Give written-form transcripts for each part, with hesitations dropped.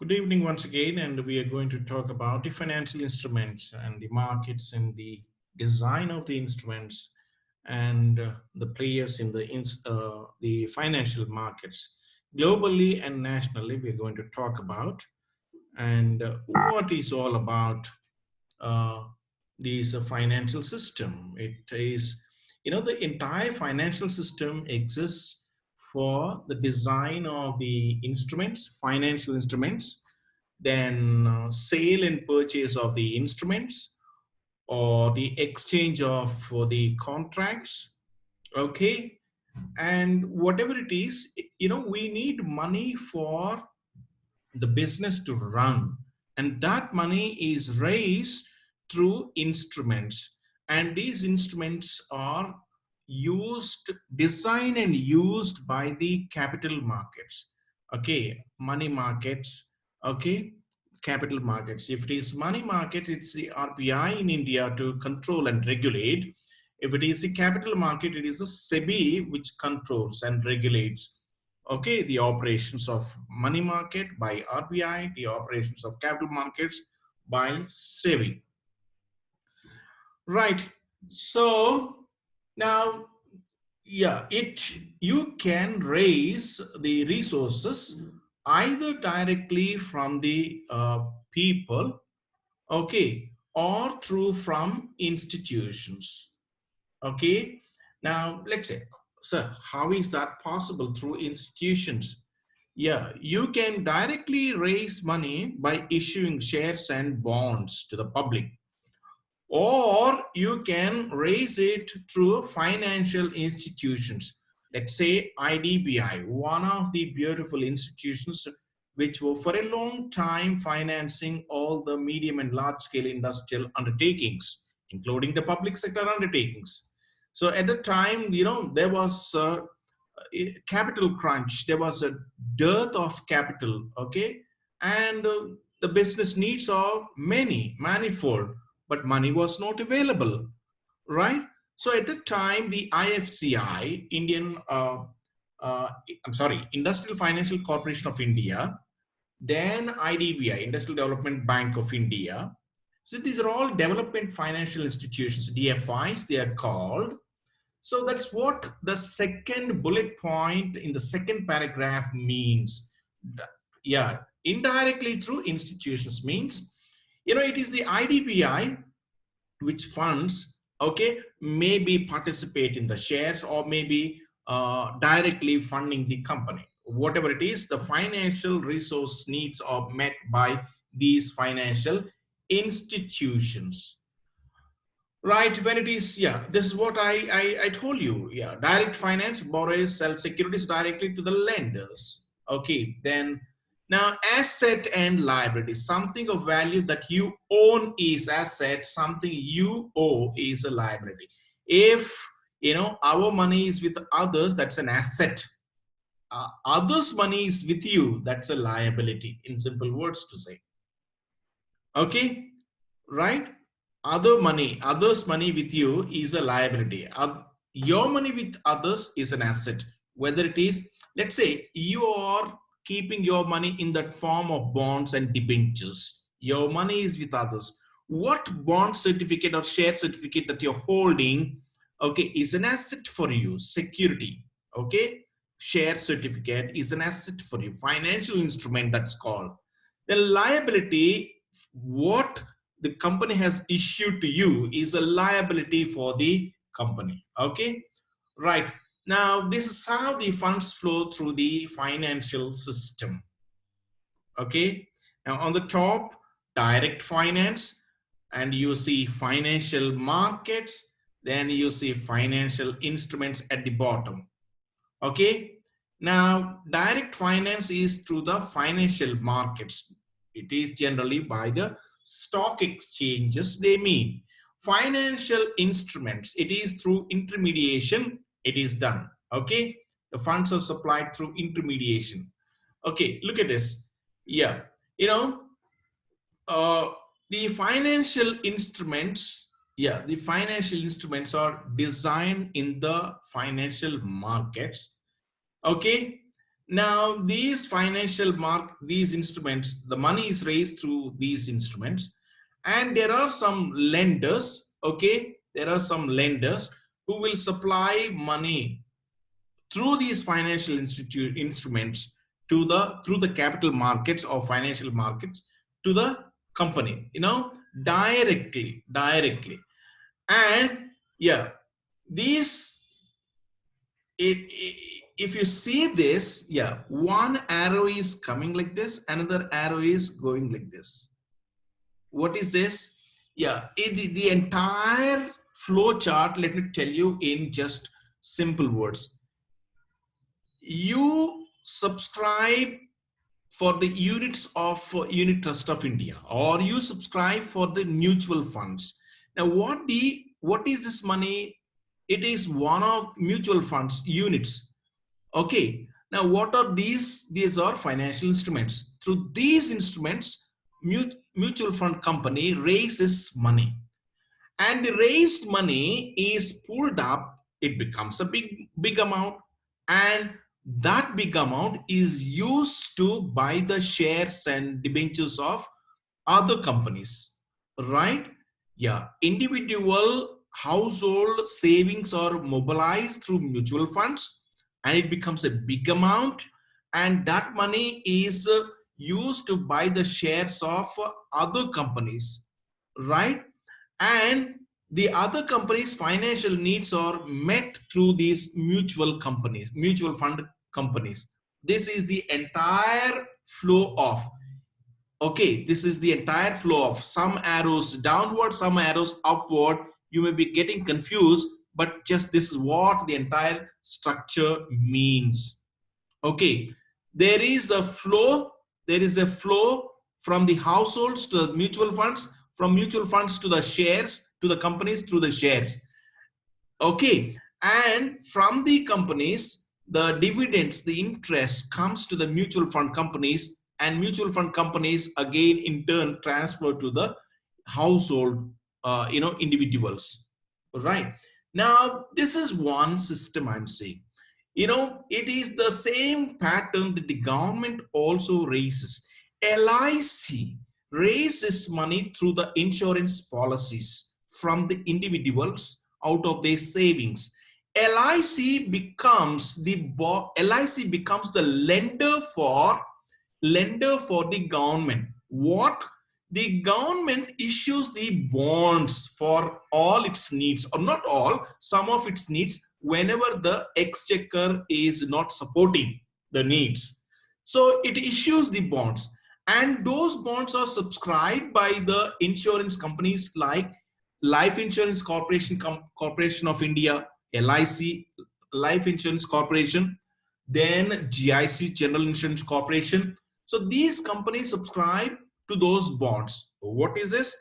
Good evening once again, and we are going to talk about the financial instruments and the markets and the design of the instruments and the players in the financial markets globally and nationally. We are going to talk about and what is all about uh, this financial system. It is, the entire financial system exists for the design of the instruments, financial instruments, then sale and purchase of the instruments or the exchange of for the contracts, okay, and whatever it is, we need money for the business to run, and that money is raised through instruments, and these instruments are designed and used by the capital markets, okay, money markets, okay, capital markets. If it is money market, it's the RBI in India to control and regulate. If it is the capital market, it is the SEBI which controls and regulates, okay, the operations of money market by RBI, the operations of capital markets by SEBI. Right. So now, yeah, it you can raise the resources either directly from the people, okay, or through from institutions. Okay. Now, let's say, sir, how is that possible through institutions? Yeah, you can directly raise money by issuing shares and bonds to the public, or you can raise it through financial institutions. Let's say IDBI, one of the beautiful institutions which were for a long time financing all the medium and large scale industrial undertakings, including the public sector undertakings. So at the time, there was a capital crunch, there was a dearth of capital, okay, and the business needs are manifold, but money was not available, right? So at the time, the IFCI, I'm sorry, Industrial Financial Corporation of India, then IDBI, Industrial Development Bank of India. So these are all development financial institutions, DFIs, they are called. So that's what the second bullet point in the second paragraph means. Yeah, indirectly through institutions means, it is the IDBI which funds, okay, maybe participate in the shares or maybe directly funding the company. Whatever it is, the financial resource needs are met by these financial institutions. Right, when it is, yeah, this is what I told you. Yeah, direct finance borrowers sell securities directly to the lenders. Okay, then now asset and liability, something of value that you own is asset, something you owe is a liability. If our money is with others, that's an asset. Others' money is with you, that's a liability. In simple words to say, okay, right? Others money with you is a liability. Your money with others is an asset. Whether it is, let's say you are keeping your money in that form of bonds and debentures, your money is with others. What bond certificate or share certificate that you're holding, okay, is an asset for you. Security, okay, share certificate is an asset for you, financial instrument, that's called. The liability, what the company has issued to you, is a liability for the company, okay, right? Now this is how the funds flow through the financial system, okay. Now on the top, direct finance, and you see financial markets, then you see financial instruments at the bottom, okay. Now direct finance is through the financial markets. It is generally by the stock exchanges, they mean. Financial instruments, it is through intermediation, it is done, okay. The funds are supplied through intermediation. Okay, look at this. Yeah, you know uh, the financial instruments, yeah, the financial instruments are designed in the financial markets, okay. Now, these instruments, the money is raised through these instruments, and there are some lenders. Okay, there are some lenders who will supply money through these financial instruments to the through the capital markets or financial markets to the company. Directly, and yeah, these if you see this, yeah, one arrow is coming like this, another arrow is going like this. What is this? Yeah, the entire flow chart, let me tell you in just simple words. You subscribe for the units of Unit Trust of India, or you subscribe for the mutual funds. Now, what is this money? It is one of mutual funds units. Okay. Now, what are these? These are financial instruments. Through these instruments, mutual fund company raises money, and the raised money is pulled up. It becomes a big amount, and that big amount is used to buy the shares and debentures of other companies, right? Yeah, individual household savings are mobilized through mutual funds, and it becomes a big amount, and that money is used to buy the shares of other companies, right? And the other companies' financial needs are met through these mutual fund companies. This is the entire flow of, okay, this is the entire flow of some arrows downward, some arrows upward. You may be getting confused, but just this is what the entire structure means. Okay, there is a flow, from the households to the mutual funds, from mutual funds to the shares, to the companies through the shares. Okay, and from the companies, the dividends, the interest comes to the mutual fund companies, and mutual fund companies again in turn transfer to the household, individuals. Right. Now, this is one system I'm saying. It is the same pattern that the government also raises. LIC raises money through the insurance policies from the individuals out of their savings. LIC becomes the lender for the government. What? The government issues the bonds for all its needs, or not all, some of its needs, whenever the exchequer is not supporting the needs. So it issues the bonds, and those bonds are subscribed by the insurance companies like Life Insurance Corporation of India, LIC, Life Insurance Corporation, then GIC, General Insurance Corporation. So these companies subscribe to those bonds. What is this?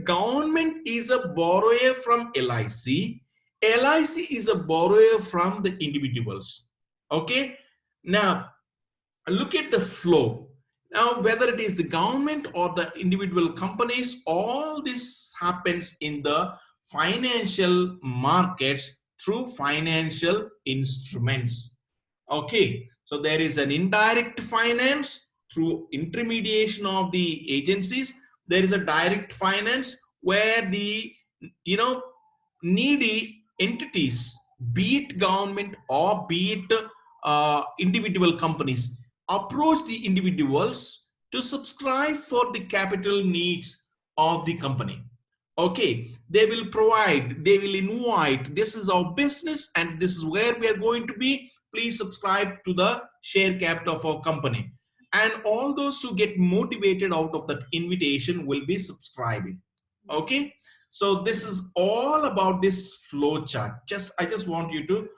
Government is a borrower from LIC. LIC is a borrower from the individuals. Okay. Now, look at the flow. Now, whether it is the government or the individual companies, all this happens in the financial markets through financial instruments. Okay, so there is an indirect finance through intermediation of the agencies. There is a direct finance where the you know needy entities, be it government or be it individual companies, approach the individuals to subscribe for the capital needs of the company. Okay, they will provide, they will invite, this is our business and this is where we are going to be. Please subscribe to the share capital of our company. And all those who get motivated out of that invitation will be subscribing. Okay, so this is all about this flow chart. I just want you to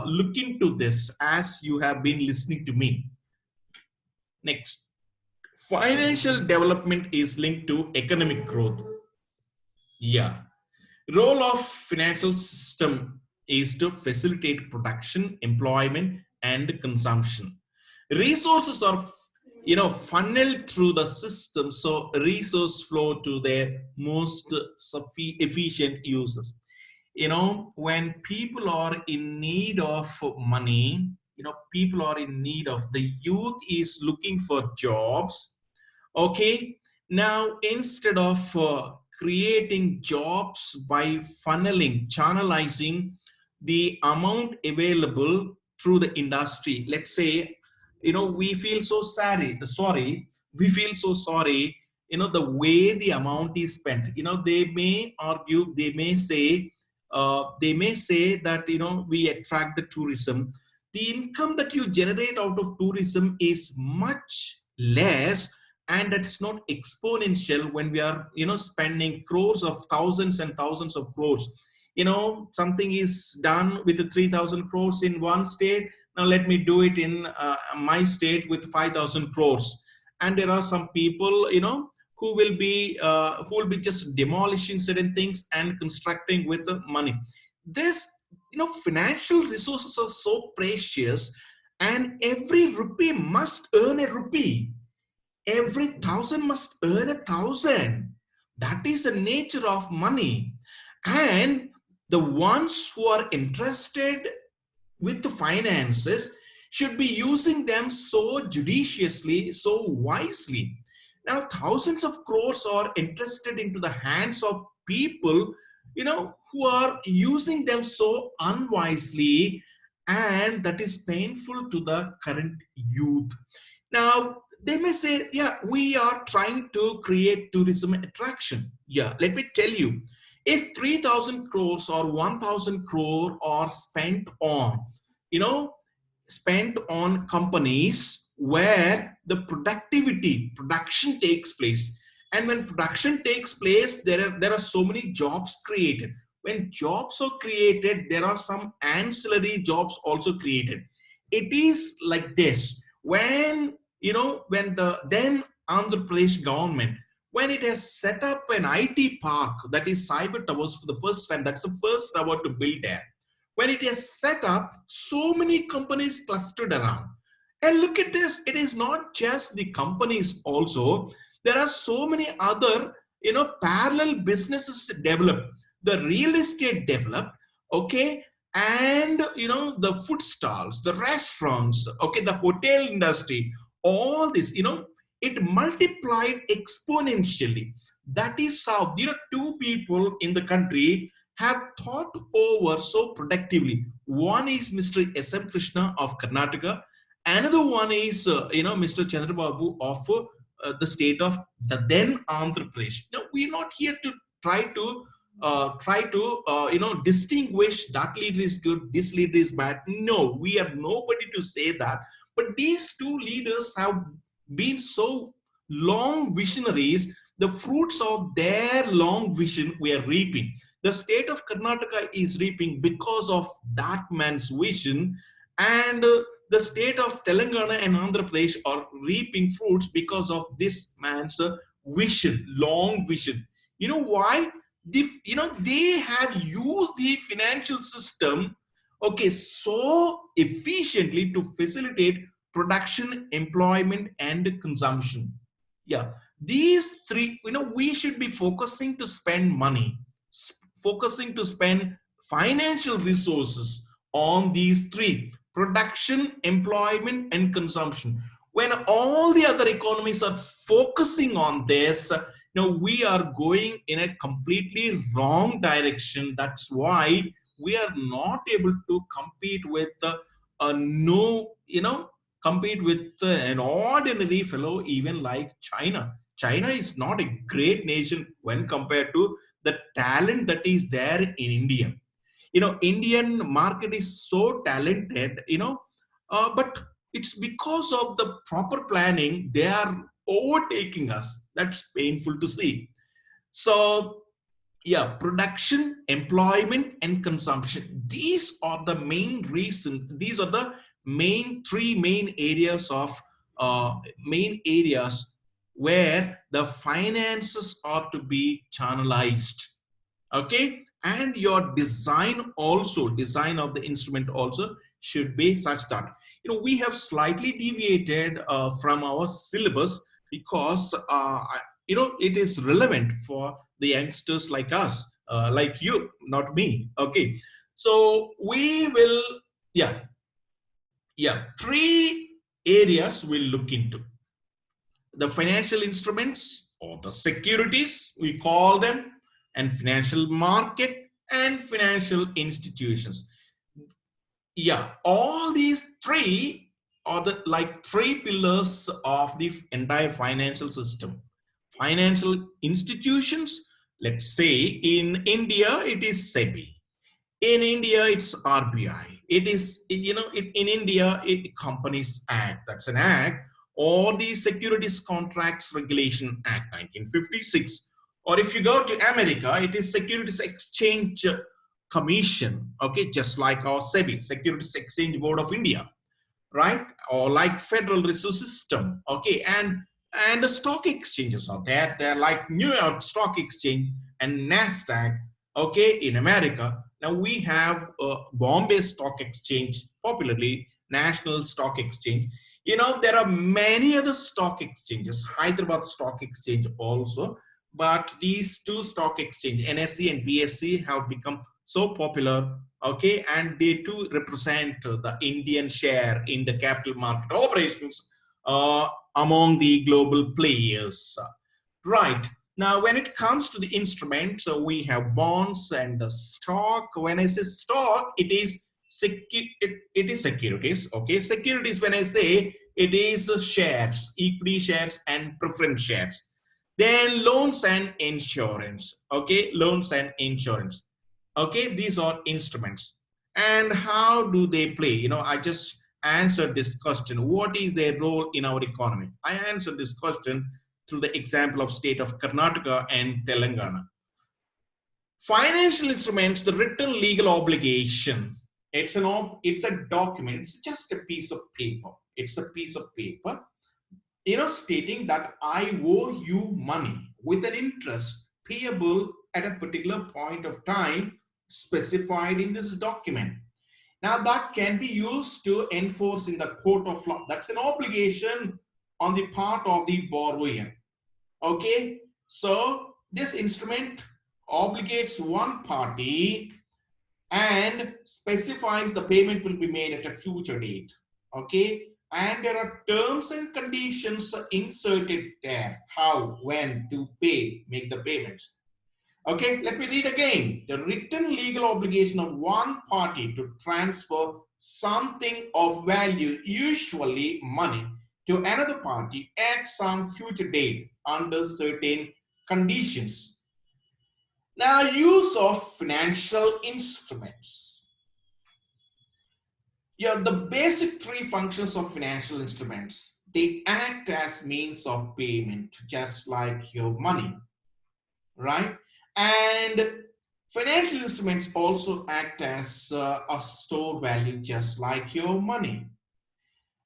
look into this as you have been listening to me. Next, financial development is linked to economic growth. Yeah, role of financial system is to facilitate production, employment, and consumption. Resources are funneled through the system, so resource flow to their most efficient uses. When people are in need of money, people are in need of, the youth is looking for jobs. Okay, now instead of creating jobs by funneling, channelizing the amount available through the industry, let's say, we feel so sorry, we feel so sorry, the way the amount is spent. They may argue, they may say that, we attract the tourism. The income that you generate out of tourism is much less, and that's not exponential when we are spending crores of thousands and thousands of crores. Something is done with the 3,000 crores in one state. Now let me do it in my state with 5,000 crores. And there are some people who will be just demolishing certain things and constructing with the money. This financial resources are so precious, and every rupee must earn a rupee. Every thousand must earn a thousand. That is the nature of money. And the ones who are interested with the finances should be using them so judiciously, so wisely. Now, thousands of crores are interested into the hands of people, who are using them so unwisely, and that is painful to the current youth. Now, they may say, yeah, we are trying to create tourism attraction. Yeah, let me tell you, if 3,000 crores or 1,000 crore are you know, spent on companies where the production takes place. And when production takes place, there are so many jobs created. When jobs are created, there are some ancillary jobs also created. It is like this. When the then Andhra Pradesh government, when it has set up an IT park, that is cyber towers for the first time, that's the first tower to build there. When it is set up, so many companies clustered around. And look at this, it is not just the companies also. There are so many other, parallel businesses developed. The real estate developed, okay, and the food stalls, the restaurants, okay, the hotel industry, all this, it multiplied exponentially. That is how, two people in the country have thought over so productively. One is Mr. S.M. Krishna of Karnataka. Another one is, Mr. Chandrababu of the state of the then Andhra Pradesh. Now, we're not here to try to distinguish that leader is good, this leader is bad. No, we have nobody to say that. But these two leaders have been so long visionaries. The fruits of their long vision we are reaping. The state of Karnataka is reaping because of that man's vision, and the state of Telangana and Andhra Pradesh are reaping fruits because of this man's vision, long vision. You know why? They have used the financial system, okay, so efficiently to facilitate production, employment, and consumption. Yeah, these three, we should be focusing to spend money, focusing to spend financial resources on these three: production, employment, and consumption. When all the other economies are focusing on this, we are going in a completely wrong direction. That's why we are not able to compete with a no, compete with an ordinary fellow, even like China. China is not a great nation when compared to the talent that is there in India. Indian market is so talented, but it's because of the proper planning they are overtaking us. That's painful to see. So yeah, production, employment, and consumption, these are the main reasons. These are the three main areas of main areas where the finances are to be channelized. Okay, and your design of the instrument also should be such that, we have slightly deviated from our syllabus, because it is relevant for the youngsters like us, like you, not me. Okay, so we will, yeah, Yeah, three areas we'll look into: the financial instruments or the securities, we call them, and financial market and financial institutions. Yeah, all these three are the like three pillars of the entire financial system. Financial institutions, let's say in India, it is SEBI. In India, it's RBI. It is, in India, Companies Act, that's an act, or the Securities Contracts Regulation Act 1956. Or if you go to America, it is Securities Exchange Commission, okay, just like our SEBI, Securities Exchange Board of India, right? Or like Federal Reserve System, okay, and the stock exchanges are there. They're like New York Stock Exchange and Nasdaq, okay, in America. Now we have Bombay Stock Exchange, popularly National Stock Exchange. There are many other stock exchanges, Hyderabad Stock Exchange also, but these two stock exchange, NSE and BSE, have become so popular, okay, and they too represent the Indian share in the capital market operations among the global players. Right. Now, when it comes to the instruments, we have bonds and the stock. When I say stock, it is it is securities. Okay, securities. When I say, it is shares, equity shares, and preference shares. Then loans and insurance. Okay, loans and insurance. Okay, these are instruments. And how do they play? I just answered this question: what is their role in our economy? I answered this question through the example of state of Karnataka and Telangana. Financial instruments, the written legal obligation, it's a document. It's just a piece of paper. It's a piece of paper, stating that I owe you money with an interest payable at a particular point of time specified in this document. Now, that can be used to enforce in the court of law. That's an obligation on the part of the borrower. Okay, so this instrument obligates one party and specifies the payment will be made at a future date. Okay, and there are terms and conditions inserted there: how, when to pay, make the payments. Okay, let me read again. The written legal obligation of one party to transfer something of value, usually money, to another party at some future date under certain conditions. Now, use of financial instruments. Yeah, the basic three functions of financial instruments: they act as means of payment, just like your money, right? And financial instruments also act as a store value, just like your money.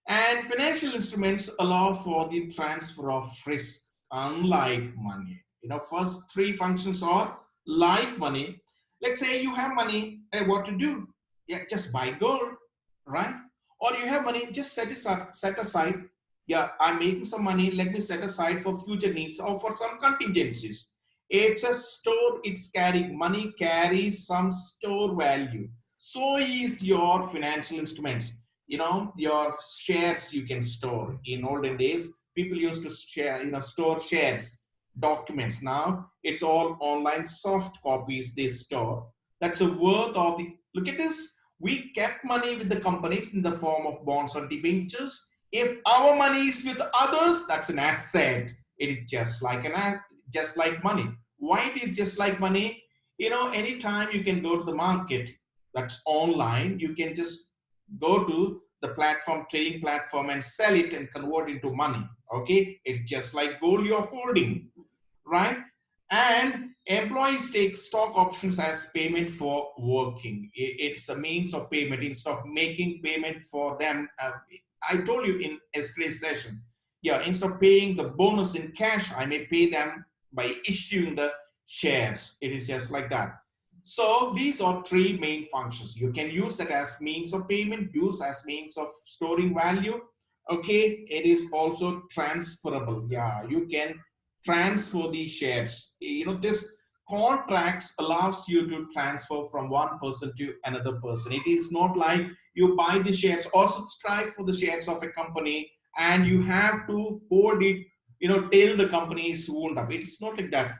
And financial instruments allow for the transfer of risk, unlike money. First three functions are like money. Let's say you have money, what to do? Yeah, just buy gold, right? Or you have money, just set aside. Yeah, I'm making some money, let me set aside for future needs or for some contingencies. It's a store, it's carrying, money carries some store value. So is your financial instruments. Your shares you can store. In olden days, people used to store shares, documents. Now it's all online soft copies they store. That's a worth of the, look at this, we kept money with the companies in the form of bonds or debentures. If our money is with others, that's an asset. It is just like just like money. Why it is just like money? Anytime you can go to the market that's online, you can just go to the platform, trading platform, and sell it and convert into money. Okay, it's just like gold you're holding, right? And employees take stock options as payment for working. It's a means of payment instead of making payment for them. I told you in yesterday's session, yeah, instead of paying the bonus in cash, I may pay them by issuing the shares. It is just like that. So these are three main functions. You can use it as means of payment, use as means of storing value. Okay, it is also transferable. Yeah, you can transfer these shares. This contracts allows you to transfer from one person to another person. It is not like you buy the shares or subscribe for the shares of a company, and you have to hold it, till the company is wound up. It's not like that.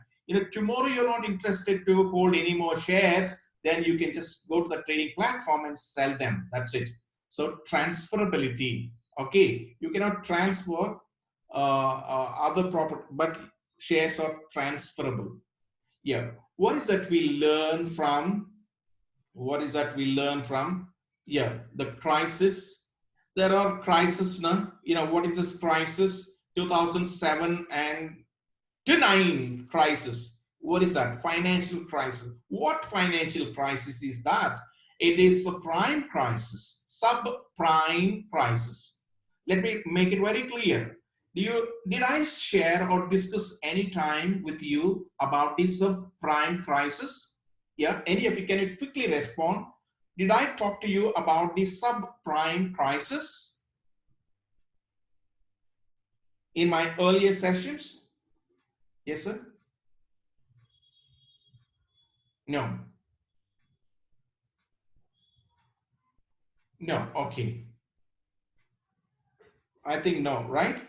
Tomorrow you're not interested to hold any more shares, then you can just go to the trading platform and sell them. That's it. So transferability. Okay, you cannot transfer other property, but shares are transferable. Yeah. What is that we learn from? What is that we learn from? Yeah, the crisis. There are crises now. What is this crisis? 2007 and to 9 crisis. What is that? Financial crisis. What financial crisis is that? It is the prime crisis, subprime crisis. Let me make it very clear. Did I share or discuss any time with you about this subprime crisis? Yeah, any of you, can you quickly respond? Did I talk to you about the subprime crisis in my earlier sessions? Yes, sir? No. No, okay. I think no, right?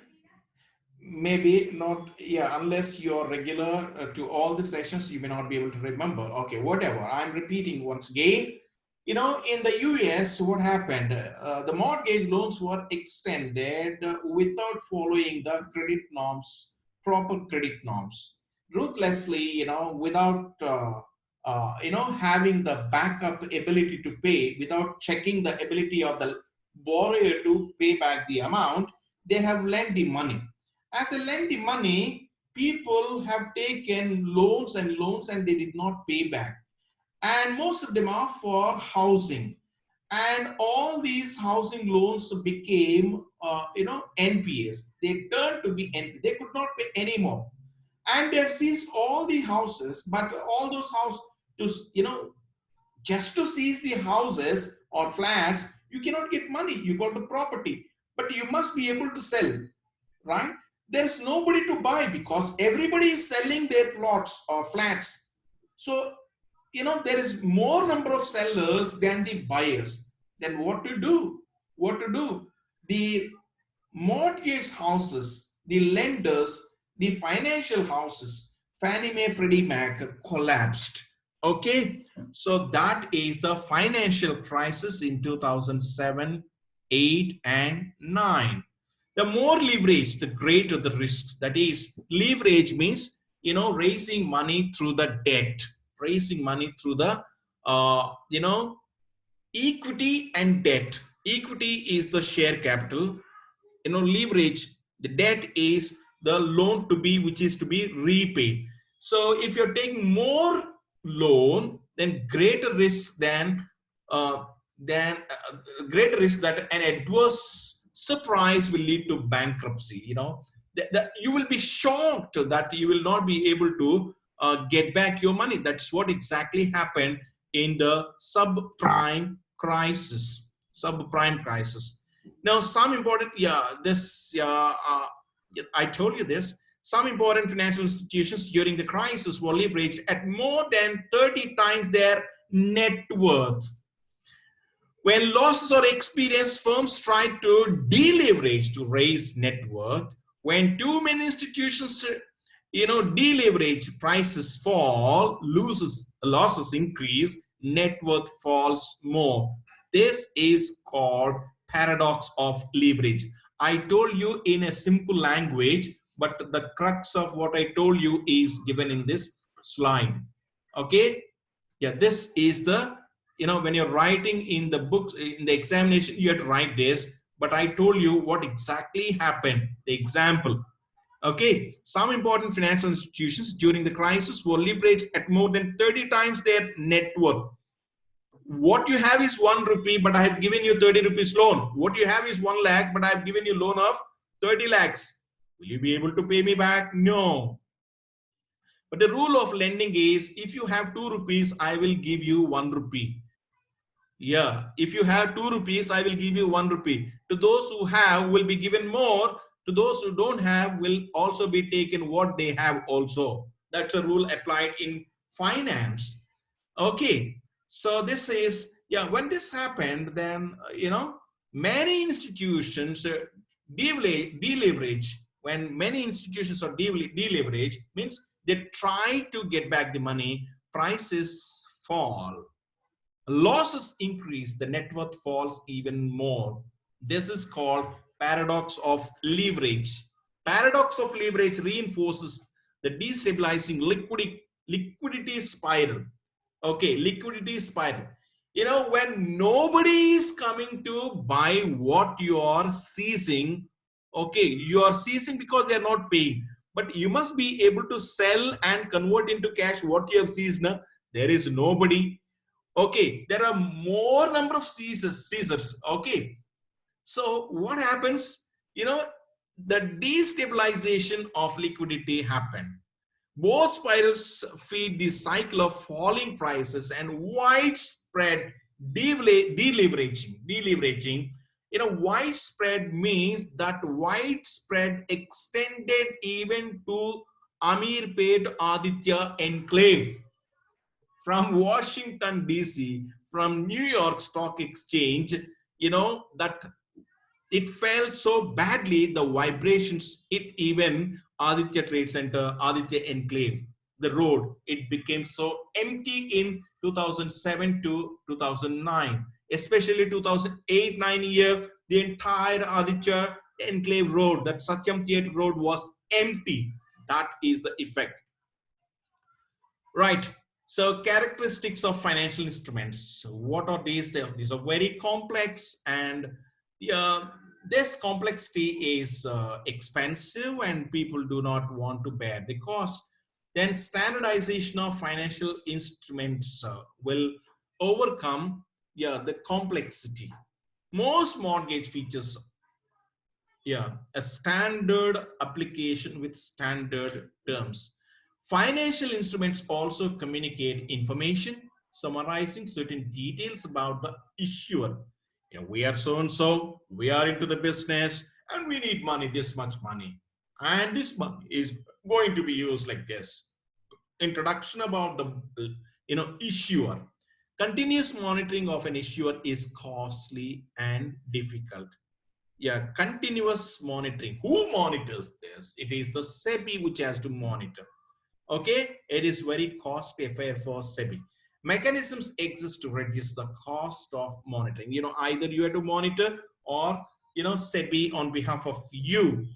Maybe not, yeah, unless you're regular to all the sessions, you may not be able to remember. Okay, whatever. I'm repeating once again. In the US, what happened? The mortgage loans were extended without following the credit norms, proper credit norms, ruthlessly, without, having the backup ability to pay, without checking the ability of the borrower to pay back the amount. They have lent the money. As they lend the money, people have taken loans and loans and they did not pay back. And most of them are for housing. And all these housing loans became, NPAs. They turned to be NPA. They could not pay anymore. And they have seized all the houses, but all those houses, just to seize the houses or flats, you cannot get money. You got the property, but you must be able to sell, right? There's nobody to buy because everybody is selling their plots or flats. So, there is more number of sellers than the buyers. Then what to do? What to do? The mortgage houses, the lenders, the financial houses, Fannie Mae, Freddie Mac collapsed. Okay, so that is the financial crisis in 2007, 8, and 9. The more leverage, the greater the risk. That is, leverage means, raising money through the debt, raising money through the, equity and debt. Equity is the share capital. Leverage, the debt is the loan to be, which is to be repaid. So if you're taking more loan, then greater risk greater risk that an adverse surprise will lead to bankruptcy. You will be shocked that you will not be able to get back your money. That's what exactly happened in the subprime crisis. Subprime crisis. Now, some important, I told you this. Some important financial institutions during the crisis were leveraged at more than 30 times their net worth. When losses are experienced, firms try to deleverage to raise net worth. When too many institutions, deleverage, prices fall, losses increase, net worth falls more. This is called paradox of leverage. I told you in a simple language, but the crux of what I told you is given in this slide. Okay? Yeah, this is the, when you're writing in the books, in the examination, you have to write this, but I told you what exactly happened, the example. Okay, some important financial institutions during the crisis were leveraged at more than 30 times their net worth. What you have is 1 rupee, but I have given you 30 rupees loan. What you have is 1 lakh, but I have given you loan of 30 lakhs. Will you be able to pay me back? No. But the rule of lending is, if you have 2 rupees, I will give you 1 rupee. Yeah, if you have 2 rupees, I will give you 1 rupee. To those who have will be given more. To those who don't have will also be taken what they have also. That's a rule applied in finance. Okay, so this is Yeah, when this happened, then many institutions deleverage. When many institutions are deleverage, means they try to get back the money, prices fall, losses increase, the net worth falls even more. This is called paradox of leverage. Paradox of leverage reinforces the destabilizing liquidity spiral. Okay, liquidity spiral. When nobody is coming to buy what you are seizing, okay, you are seizing because they are not paying. But you must be able to sell and convert into cash what you have seized. Now, there is nobody. Okay, there are more number of seizers. Okay, so what happens? The destabilization of liquidity happened. Both spirals feed the cycle of falling prices and widespread deleveraging. Widespread means that widespread extended even to Amirpet Aditya enclave, from Washington, D.C., from New York Stock Exchange, that it fell so badly, the vibrations hit even Aditya Trade Center, Aditya Enclave, the road. It became so empty in 2007 to 2009, especially 2008-9 year, the entire Aditya Enclave road, that Satyam Theatre road, was empty. That is the effect. Right. So characteristics of financial instruments. What are these? These are very complex, and this complexity is expensive, and people do not want to bear the cost. Then standardization of financial instruments will overcome, the complexity. Most mortgage features, a standard application with standard terms. Financial instruments also communicate information, summarizing certain details about the issuer. We are so and so, we are into the business, and we need money, this much money. And this money is going to be used like this. Introduction about the issuer. Continuous monitoring of an issuer is costly and difficult. Continuous monitoring. Who monitors this? It is the SEBI which has to monitor. Okay, it is very costly affair for SEBI. Mechanisms exist to reduce the cost of monitoring. Either you have to monitor, or SEBI on behalf of you.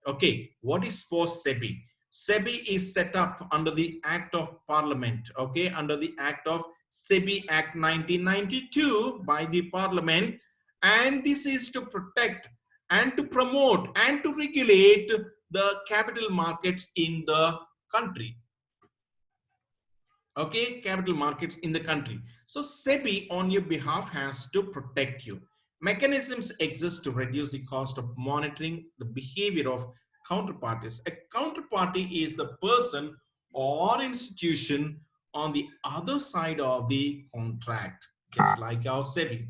Okay, what is for SEBI? SEBI is set up under the Act of Parliament. Okay, under the Act of SEBI Act 1992 by the Parliament, and this is to protect and to promote and to regulate the capital markets in the country. Okay, capital markets in the country. So SEBI on your behalf has to protect you. Mechanisms exist to reduce the cost of monitoring the behavior of counterparties. A counterparty is the person or institution on the other side of the contract, just like our SEBI.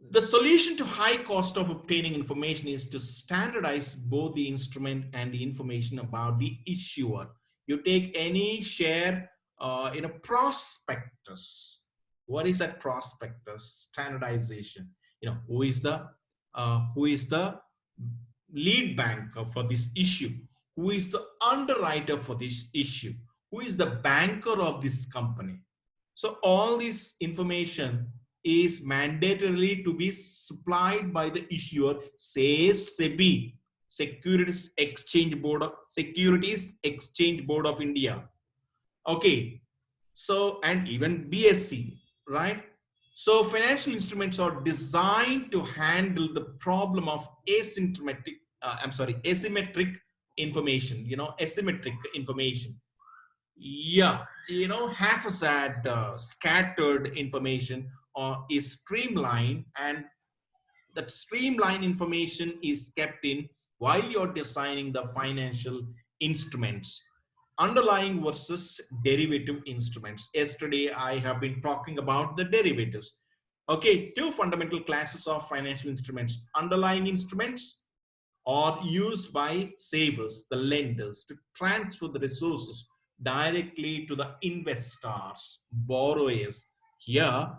The solution to high cost of obtaining information is to standardize both the instrument and the information about the issuer. You take any share in a prospectus. What is that prospectus? Standardization. Who is the lead banker for this issue? Who is the underwriter for this issue? Who is the banker of this company? So all this information is mandatorily to be supplied by the issuer, says SEBI, Securities Exchange Board of India. Okay, so, and even BSC, right? So financial instruments are designed to handle the problem of asymmetric information. Asymmetric information. Haphazard, scattered information is streamlined, and that streamlined information is kept in while you're designing the financial instruments. Underlying versus derivative instruments. Yesterday, I have been talking about the derivatives. Okay, two fundamental classes of financial instruments. Underlying instruments are used by savers, the lenders, to transfer the resources directly to the investors, borrowers, Here,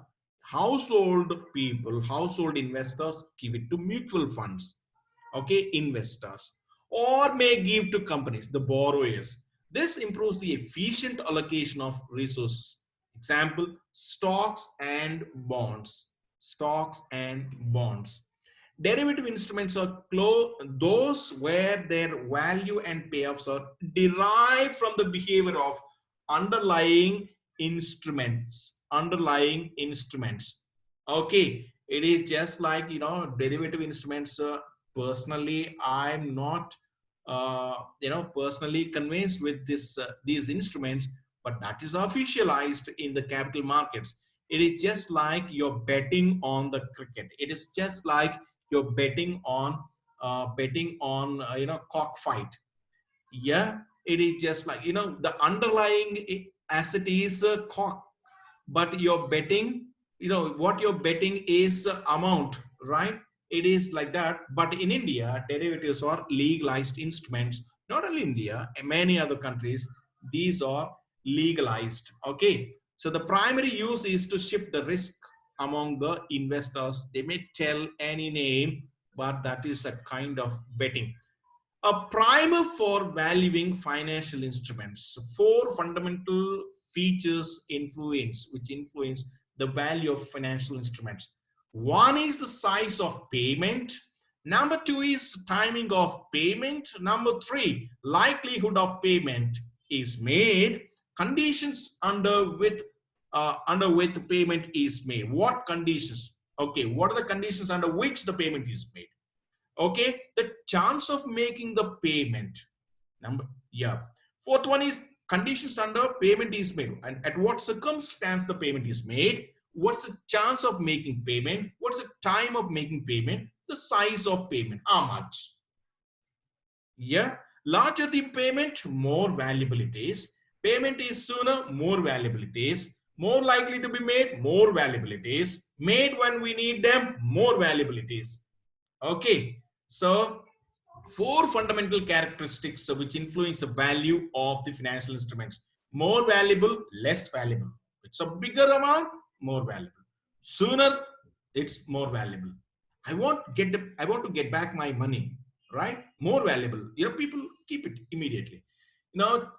household people, household investors give it to mutual funds, okay, investors, or may give to companies, the borrowers. This improves the efficient allocation of resources. Example, stocks and bonds. Stocks and bonds. Derivative instruments are those where their value and payoffs are derived from the behavior of underlying instruments. Underlying instruments. Okay, it is just like, derivative instruments. Personally, I'm not personally convinced with these instruments, but that is officialized in the capital markets. It is just like you're betting on the cricket. It is just like you're betting on cockfight. Yeah, it is just like, the underlying asset is cock, but you're betting, what you're betting is amount, right? It is like that. But in India, derivatives are legalized instruments. Not only India, in many other countries, these are legalized. Okay, so the primary use is to shift the risk among the investors. They may tell any name, but that is a kind of betting. A primer for valuing financial instruments. Four fundamental features which influence the value of financial instruments. One is the size of payment. Number two is timing of payment. Number three, likelihood of payment is made. Conditions under which payment is made. What conditions? Okay, what are the conditions under which the payment is made? Okay, the chance of making the payment. Number, yeah. Fourth one is conditions under payment is made, and at what circumstance the payment is made. What's the chance of making payment? What's the time of making payment? The size of payment, how much? Yeah, larger the payment, more valuable it is. Payment is sooner, more valuable it is. More likely to be made, more valuable it is. Made when we need them, more valuable it is. Okay, so four fundamental characteristics which influence the value of the financial instruments. More valuable, less valuable. It's a bigger amount, more valuable. Sooner, it's more valuable. I want to get back my money, right? More valuable. People keep it immediately.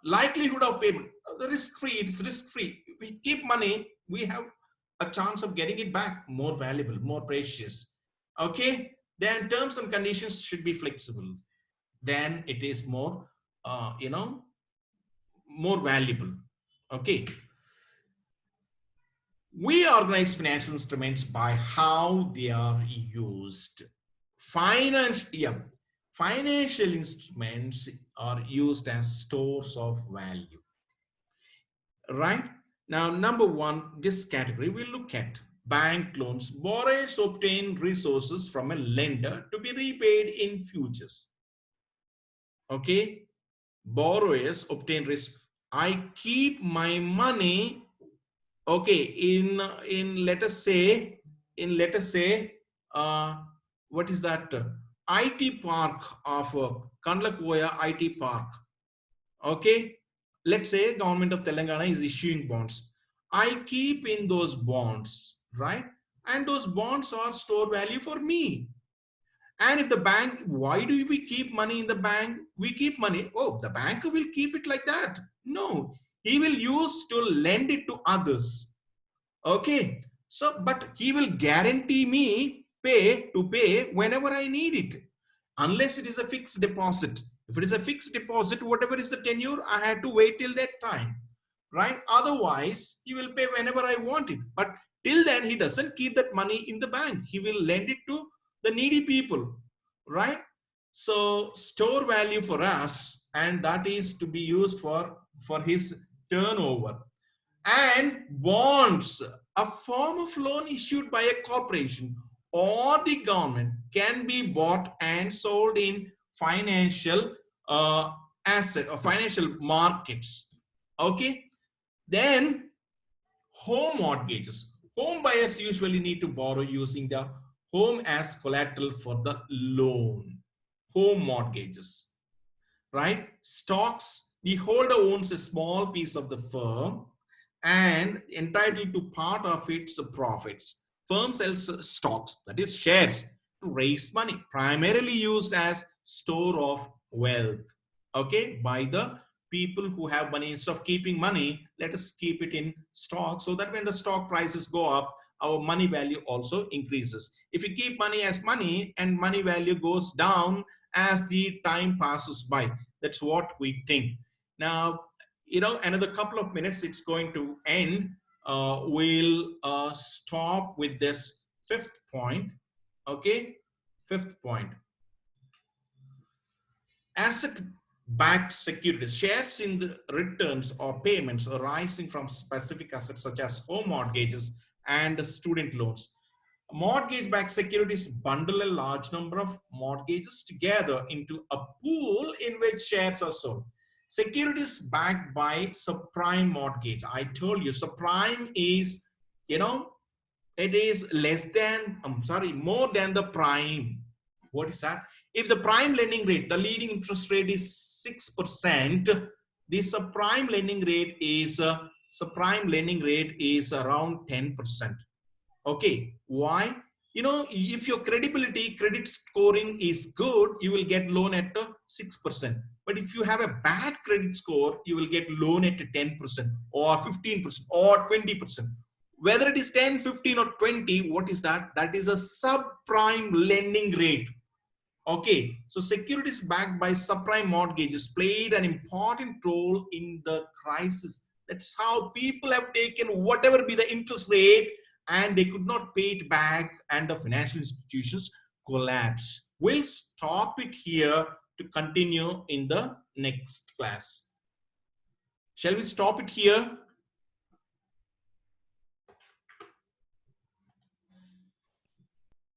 Likelihood of payment, the risk free. It's risk free. If we keep money, we have a chance of getting it back. More valuable, more precious. Okay. Then terms and conditions should be flexible. Then it is uh, you know, more valuable. Okay. We organize financial instruments by how they are used. Yeah, financial instruments are used as stores of value, right? Now, number one, this category we look at bank loans. Borrowers obtain resources from a lender to be repaid in futures. Okay, borrowers obtain risk. I keep my money, okay, in let us say, uh what is that, IT park of Kandlakoya IT park. Okay, let's say government of Telangana is issuing bonds. I keep in those bonds, right? And those bonds are store value for me. And if the bank, why do we keep money in the bank? We keep money. Oh, the banker will keep it like that. No, he will use to lend it to others. Okay. So, but he will guarantee me pay whenever I need it, unless it is a fixed deposit. If it is a fixed deposit, whatever is the tenure, I had to wait till that time, right? Otherwise, he will pay whenever I want it. But till then, he doesn't keep that money in the bank. He will lend it to the needy people, right? So store value for us, and that is to be used for his turnover. And bonds, a form of loan issued by a corporation or the government, can be bought and sold in financial uh, asset or financial markets. Okay, then home mortgages. Home buyers usually need to borrow using the home as collateral for the loan. Home mortgages, right? Stocks, the holder owns a small piece of the firm and entitled to part of its profits. Firm sells stocks, that is shares, to raise money, primarily used as store of wealth. Okay, by the people who have money, instead of keeping money, let us keep it in stock so that when the stock prices go up, our money value also increases. If you keep money as money and money value goes down as the time passes by, that's what we think. Now, another couple of minutes, it's going to end. We'll stop with this fifth point. Okay, fifth point. Asset-backed securities, shares in the returns or payments arising from specific assets such as home mortgages and student loans. Mortgage-backed securities bundle a large number of mortgages together into a pool in which shares are sold. Securities backed by subprime mortgage. I told you, subprime is, you know, it is less than, more than the prime. What is that? If the prime lending rate, the leading interest rate is 6%, the subprime lending rate is around 10%. Okay, why? If your credit scoring is good, you will get loan at 6%. But if you have a bad credit score, you will get loan at 10% or 15% or 20%. Whether it is 10, 15 or 20, what is that? That is a subprime lending rate. Okay, so securities backed by subprime mortgages played an important role in the crisis. That's how people have taken whatever be the interest rate and they could not pay it back and the financial institutions collapse. We'll stop it here to continue in the next class. Shall we stop it here?